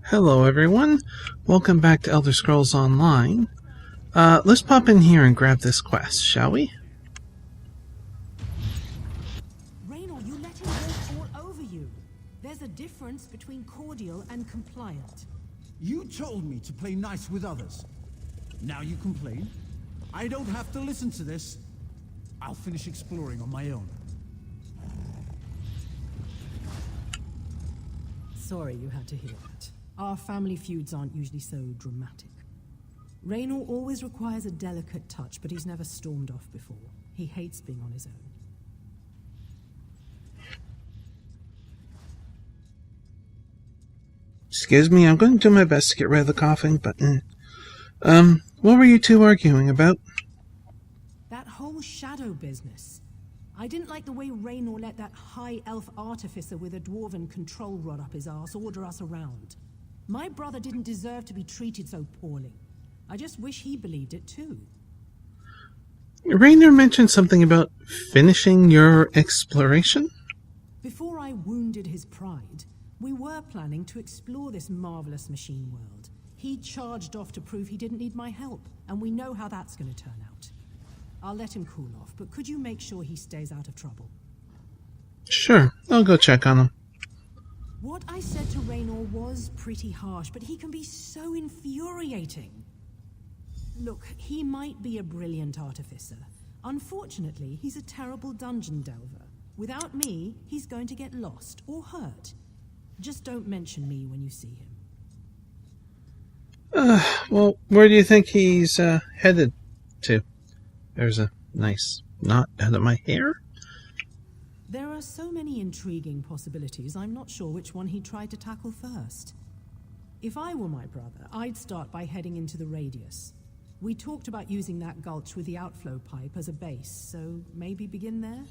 Hello everyone, welcome back to Elder Scrolls Online. Let's pop in here and grab this quest, shall we? Raynor, you let him walk all over you. There's a difference between cordial and compliant. You told me to play nice with others. Now you complain? I don't have to listen to this. I'll finish exploring on my own. Sorry you had to hear that. Our family feuds aren't usually so dramatic. Raynor always requires a delicate touch, but he's never stormed off before. He hates being on his own. Excuse me, I'm going to do my best to get rid of the coughing, but... what were you two arguing about? That whole shadow business. I didn't like the way Raynor let that high elf artificer with a dwarven control rod up his arse order us around. My brother didn't deserve to be treated so poorly. I just wish he believed it too. Raynor mentioned something about finishing your exploration? Before I wounded his pride, we were planning to explore this marvelous machine world. He charged off to prove he didn't need my help, and we know how that's going to turn out. I'll let him cool off, but could you make sure he stays out of trouble? Sure, I'll go check on him. What I said to Raynor was pretty harsh, but he can be so infuriating. Look, he might be a brilliant artificer. Unfortunately, he's a terrible dungeon delver. Without me, he's going to get lost or hurt. Just don't mention me when you see him. Well, where do you think he's headed to? There's a nice knot out of my hair. There are so many intriguing possibilities, I'm not sure which one he'd try to tackle first. If I were my brother, I'd start by heading into the radius. We talked about using that gulch with the outflow pipe as a base, so maybe begin there?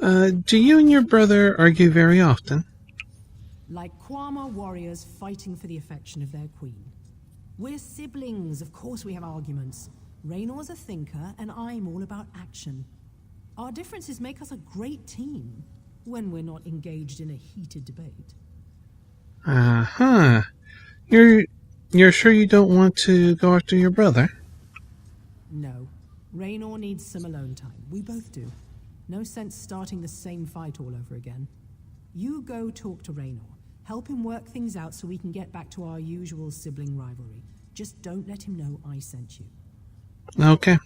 Do you and your brother argue very often? Like Kwama warriors fighting for the affection of their queen. We're siblings, of course we have arguments. Raynor's a thinker, and I'm all about action. Our differences make us a great team, when we're not engaged in a heated debate. Uh-huh. You're sure you don't want to go after your brother? No. Raynor needs some alone time. We both do. No sense starting the same fight all over again. You go talk to Raynor. Help him work things out so we can get back to our usual sibling rivalry. Just don't let him know I sent you. Okay.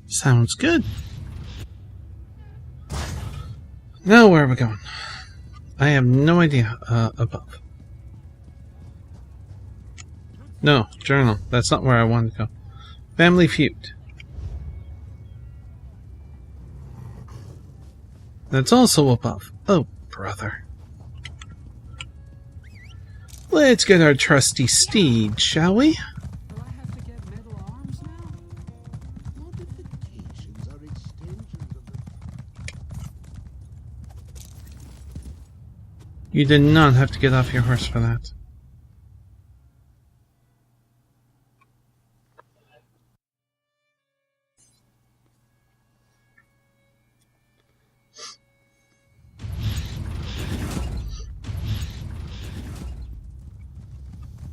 Sounds good. Now where are we going? I have no idea. Above. No, journal. That's not where I wanted to go. Family feud. That's also above. Oh, brother. Let's get our trusty steed, shall we? Do I have to get metal arms now? Modifications are extensions of the... You did not have to get off your horse for that.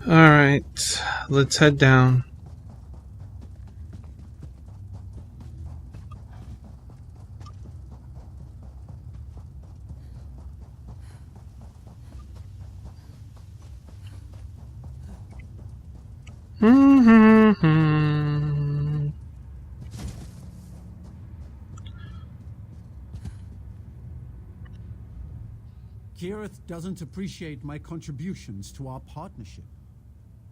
Alright, let's head down. Kirith doesn't appreciate my contributions to our partnership.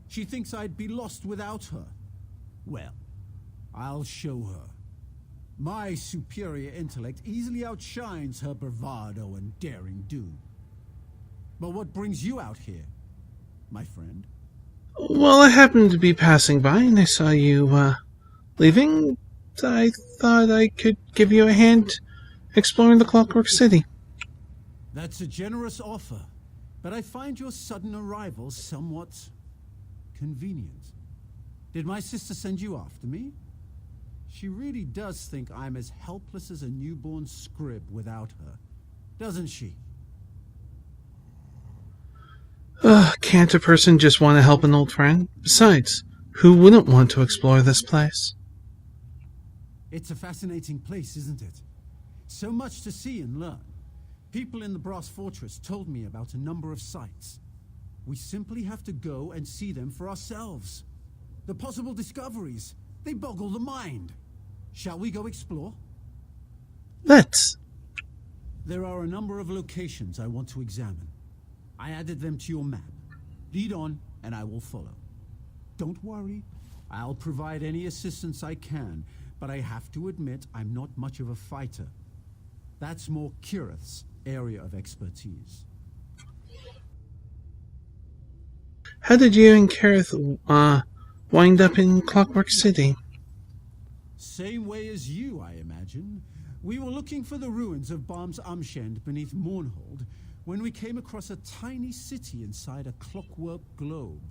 She thinks I'd be lost without her. Well, I'll show her. My superior intellect easily outshines her bravado and daring do. But what brings you out here, my friend? Well, I happened to be passing by and I saw you, leaving. I thought I could give you a hand exploring the Clockwork City. That's a generous offer, but I find your sudden arrival somewhat convenient. Did my sister send you after me? She really does think I'm as helpless as a newborn scrib without her, doesn't she? Can't a person just want to help an old friend? Besides, who wouldn't want to explore this place? It's a fascinating place, isn't it? So much to see and learn. People in the Brass Fortress told me about a number of sites. We simply have to go and see them for ourselves. The possible discoveries, they boggle the mind. Shall we go explore? Let's. There are a number of locations I want to examine. I added them to your map. Lead on, and I will follow. Don't worry. I'll provide any assistance I can, but I have to admit I'm not much of a fighter. That's more Kirith's area of expertise. How did you and Kareth, wind up in Clockwork City? Same way as you, I imagine. We were looking for the ruins of Barm's Amshend beneath Mournhold when we came across a tiny city inside a clockwork globe.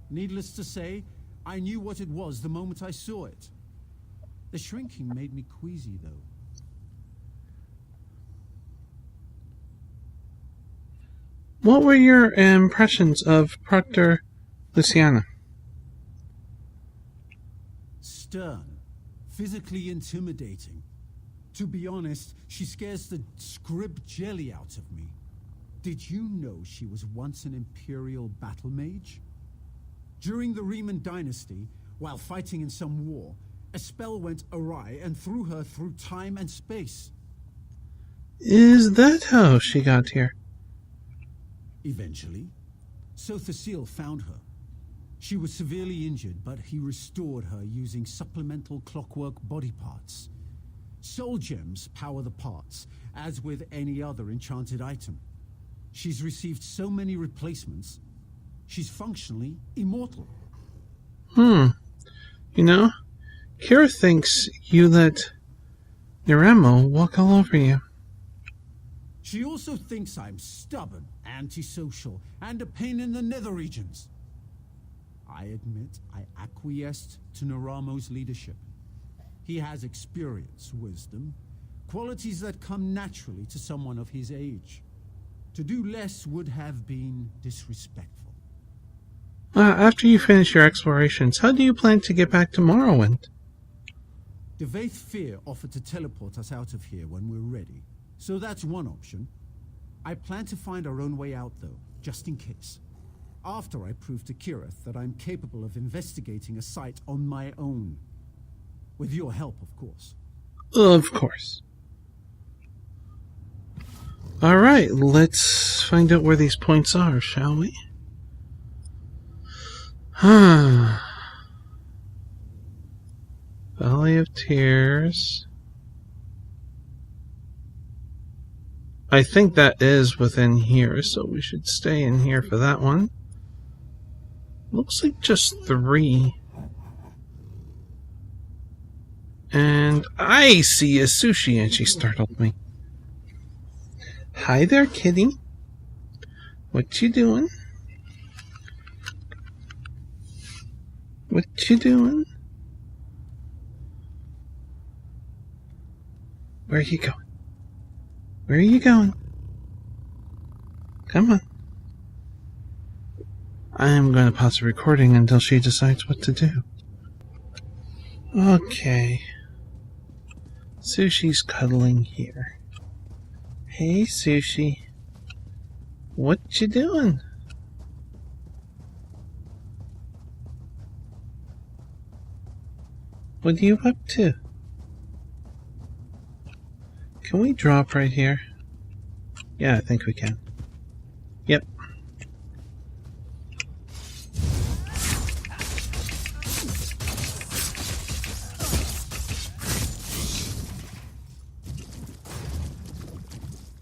Needless to say, I knew what it was the moment I saw it. The shrinking made me queasy, though. What were your impressions of Proctor Luciana? Stern, physically intimidating. To be honest, she scares the scrib jelly out of me. Did you know she was once an Imperial battle mage? During the Riemann dynasty, while fighting in some war, a spell went awry and threw her through time and space. Is that how she got here? Eventually, Sothasil found her. She was severely injured, but he restored her using supplemental clockwork body parts. Soul gems power the parts, as with any other enchanted item. She's received so many replacements, she's functionally immortal. You know, Kira thinks you let Niramo walk all over you. She also thinks I'm stubborn, antisocial, and a pain in the nether regions. I admit I acquiesced to Naramo's leadership. He has experience, wisdom, qualities that come naturally to someone of his age. To do less would have been disrespectful. After you finish your explorations, how do you plan to get back to Morrowind? Devaith Fear offered to teleport us out of here when we're ready, so that's one option. I plan to find our own way out, though, just in case. After I prove to Kirith that I'm capable of investigating a site on my own. With your help, of course. Of course. Alright, let's find out where these points are, shall we? Valley of Tears. I think that is within here, so we should stay in here for that one. Looks like just 3. And I see a sushi, and she startled me. Hi there, kitty. What you doing? What you doing? Where are you going? Where are you going? Come on. I'm going to pause the recording until she decides what to do. Okay. Sushi's cuddling here. Hey, Sushi. What you doing? What are you up to? Can we drop right here? Yeah, I think we can. Yep.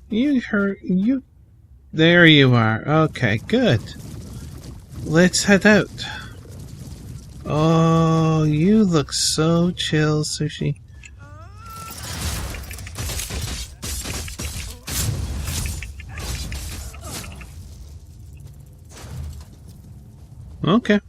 You heard you. There you are. Okay, good. Let's head out. Oh, you look so chill, Sushi. Okay.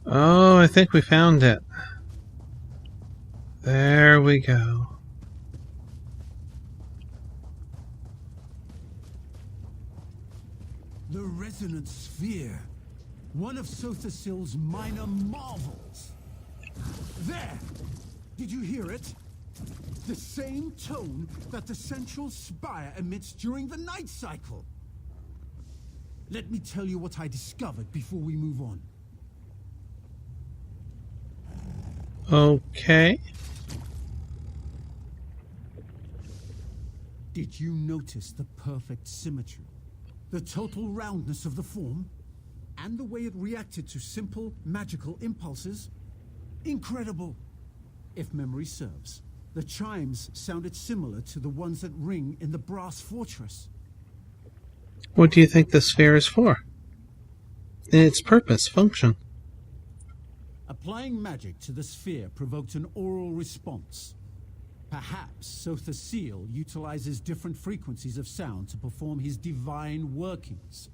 Oh, I think we found it. There we go. The resonant sphere. One of Sothasil's minor marvels. There! Did you hear it? The same tone that the central spire emits during the night cycle. Let me tell you what I discovered before we move on. Okay. Did you notice the perfect symmetry? The total roundness of the form? And the way it reacted to simple, magical impulses? Incredible! If memory serves, the chimes sounded similar to the ones that ring in the brass fortress. What do you think the sphere is for? Its purpose, function. Applying magic to the sphere provoked an oral response. Perhaps Sothasil utilizes different frequencies of sound to perform his divine workings.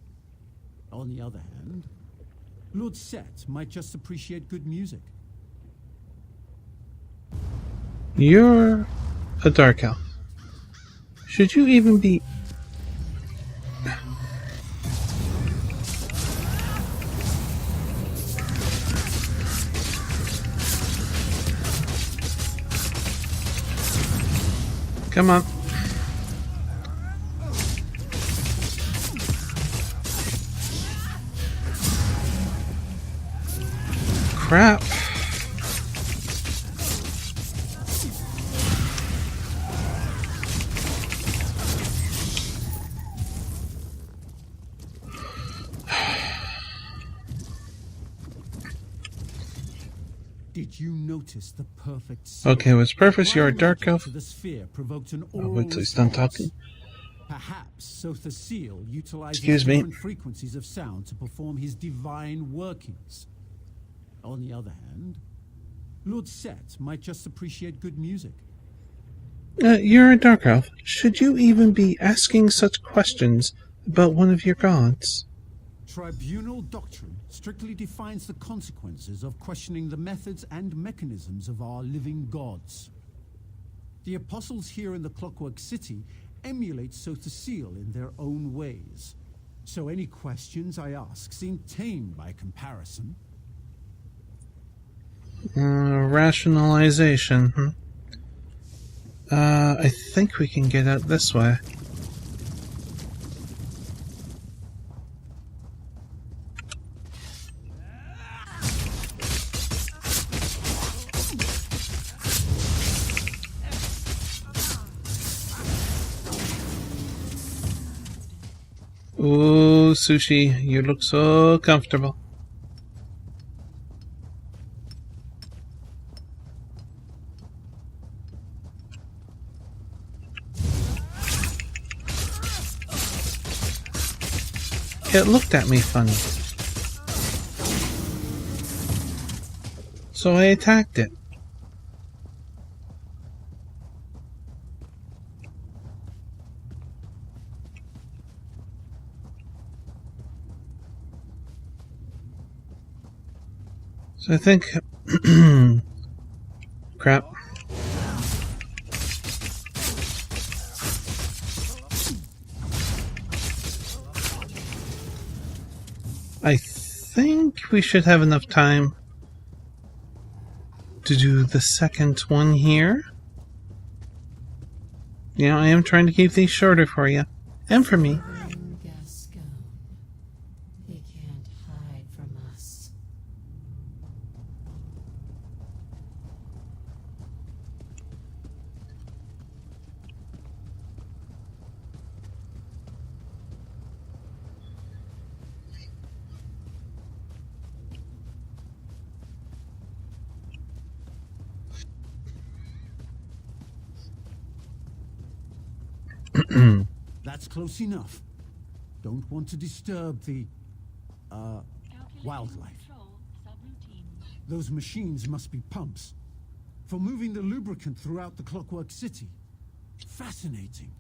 On the other hand, Lord Set might just appreciate good music. You're a dark elf. Should you even be... Come on. Crap. Did you notice the perfect Okay, what's purpose? You're a dark magic elf. to the sphere provoked an Oh, oral wait till he's done response. talking. Perhaps Sothasil utilizes Excuse me. different frequencies of sound to perform his divine workings. On the other hand, Lord Set might just appreciate good music. You're a dark elf. Should you even be asking such questions about one of your gods? Tribunal doctrine strictly defines the consequences of questioning the methods and mechanisms of our living gods. The apostles here in the Clockwork City emulate Sothasil in their own ways. So any questions I ask seem tame by comparison. Rationalization. I think we can get out this way. Ooh, Sushi, you look so comfortable. It looked at me funny. So I attacked it. So I think... Crap. I think we should have enough time to do the second one here. You know, I am trying to keep these shorter for you. And for me. Gascon. They can't hide from us. That's close enough. Don't want to disturb the, wildlife. Those machines must be pumps for moving the lubricant throughout the Clockwork City. Fascinating.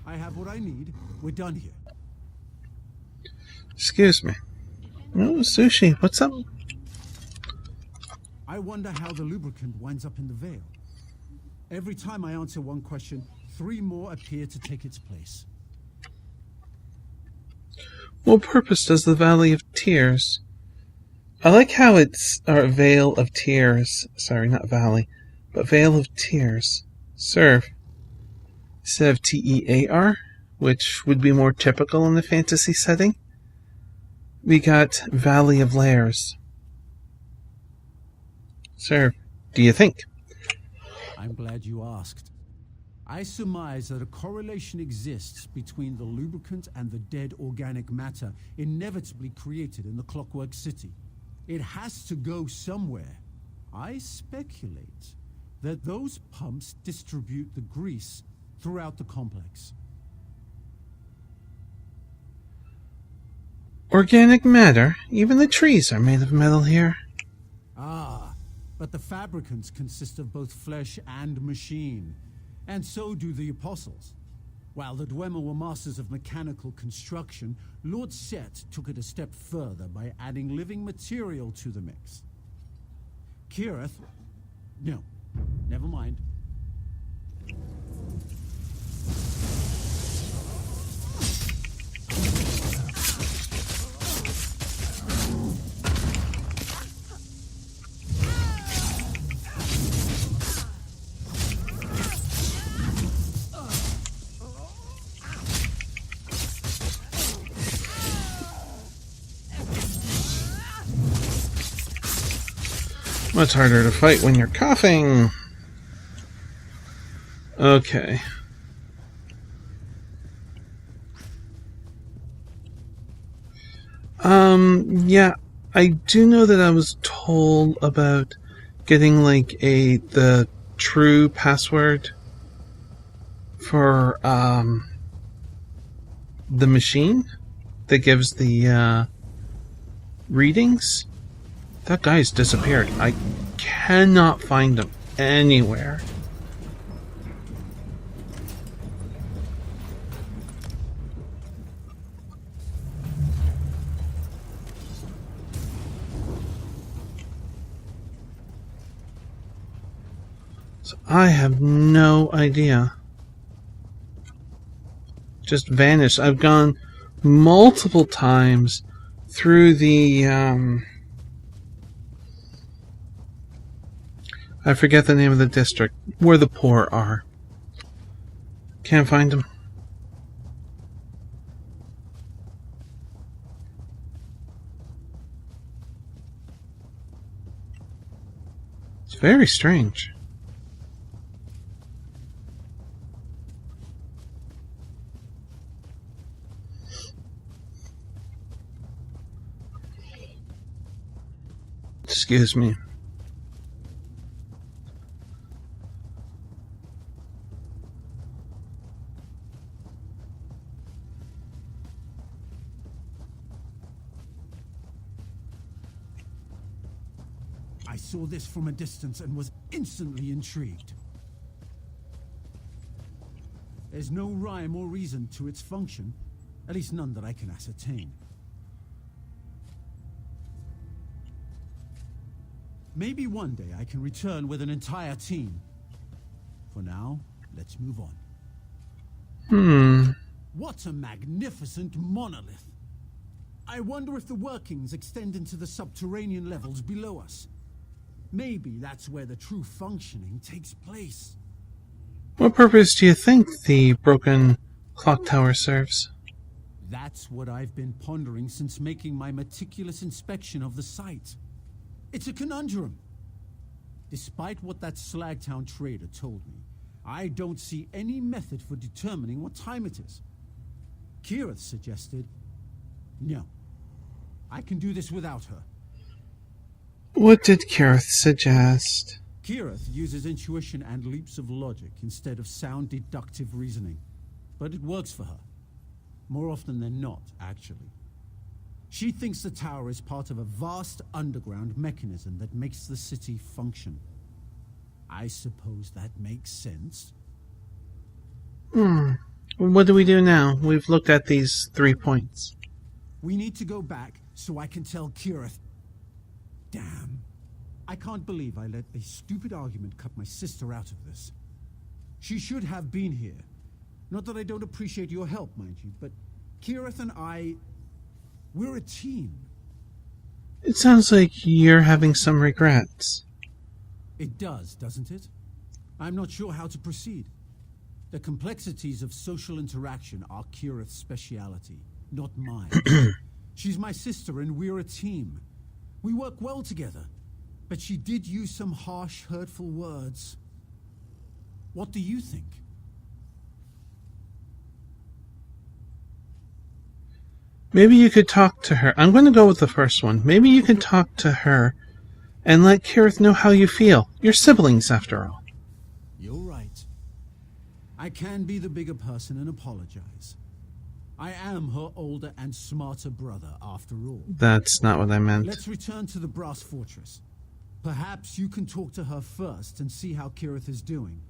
I have what I need. We're done here. Excuse me. Oh, sushi. What's up? I wonder how the lubricant winds up in the veil. Every time I answer one question, 3 more appear to take its place. What purpose does the Valley of Tears? I like how it's Vale of Tears. Sorry, not Valley, but Vale of Tears. Serve. Instead of Tear, which would be more typical in the fantasy setting, we got Valley of Lairs. Sir, do you think? I'm glad you asked. I surmise that a correlation exists between the lubricant and the dead organic matter inevitably created in the Clockwork City. It has to go somewhere. I speculate that those pumps distribute the grease throughout the complex. Organic matter? Even the trees are made of metal here. Ah, but the fabricants consist of both flesh and machine. And so do the apostles. While the Dwemer were masters of mechanical construction, Lord Set took it a step further by adding living material to the mix. Kirith? No, never mind. Much harder to fight when you're coughing. Okay. Yeah, I do know that I was told about getting like the true password for the machine that gives the readings. That guy's disappeared. I cannot find him anywhere. So I have no idea. Just vanished. I've gone multiple times through the I forget the name of the district, where the poor are. Can't find them. It's very strange. Excuse me. I saw this from a distance and was instantly intrigued. There's no rhyme or reason to its function, at least none that I can ascertain. Maybe one day I can return with an entire team. For now, let's move on. What a magnificent monolith! I wonder if the workings extend into the subterranean levels below us. Maybe that's where the true functioning takes place. What purpose do you think the broken clock tower serves? That's what I've been pondering since making my meticulous inspection of the site. It's a conundrum. Despite what that Slagtown trader told me, I don't see any method for determining what time it is. Kirith suggested, no, I can do this without her. What did Kirith suggest? Kirith uses intuition and leaps of logic instead of sound deductive reasoning. But it works for her. More often than not, actually. She thinks the tower is part of a vast underground mechanism that makes the city function. I suppose that makes sense. What do we do now? We've looked at these 3 points. We need to go back so I can tell Kirith. Damn. I can't believe I let a stupid argument cut my sister out of this. She should have been here. Not that I don't appreciate your help, mind you, but Kirith and we're a team. It sounds like you're having some regrets. It does, doesn't it? I'm not sure how to proceed. The complexities of social interaction are Kirith's speciality, not mine. She's my sister and we're a team. We work well together, but she did use some harsh, hurtful words. What do you think? Maybe you could talk to her. I'm going to go with the first one. Maybe you can talk to her and let Kirith know how you feel. You're siblings, after all. You're right. I can be the bigger person and apologize. I am her older and smarter brother, after all. That's not what I meant. Let's return to the Brass Fortress. Perhaps you can talk to her first and see how Kirith is doing.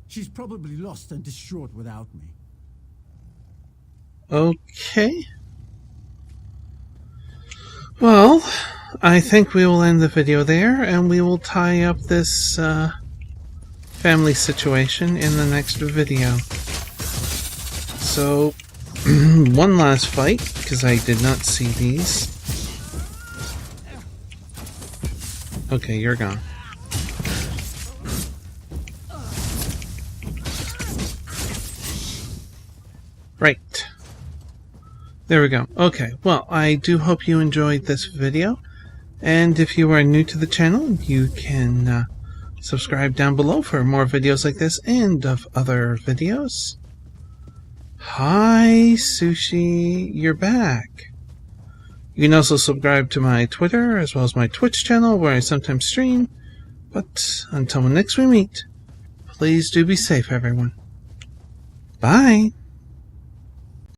She's probably lost and distraught without me. Okay. Well, I think we will end the video there, and we will tie up this family situation in the next video. So, one last fight, because I did not see these. Okay, you're gone. Right. There we go. Okay, well, I do hope you enjoyed this video. And if you are new to the channel, you can subscribe down below for more videos like this and of other videos. Hi, Sushi, you're back. You can also subscribe to my Twitter as well as my Twitch channel where I sometimes stream. But until next we meet, please do be safe, everyone. Bye.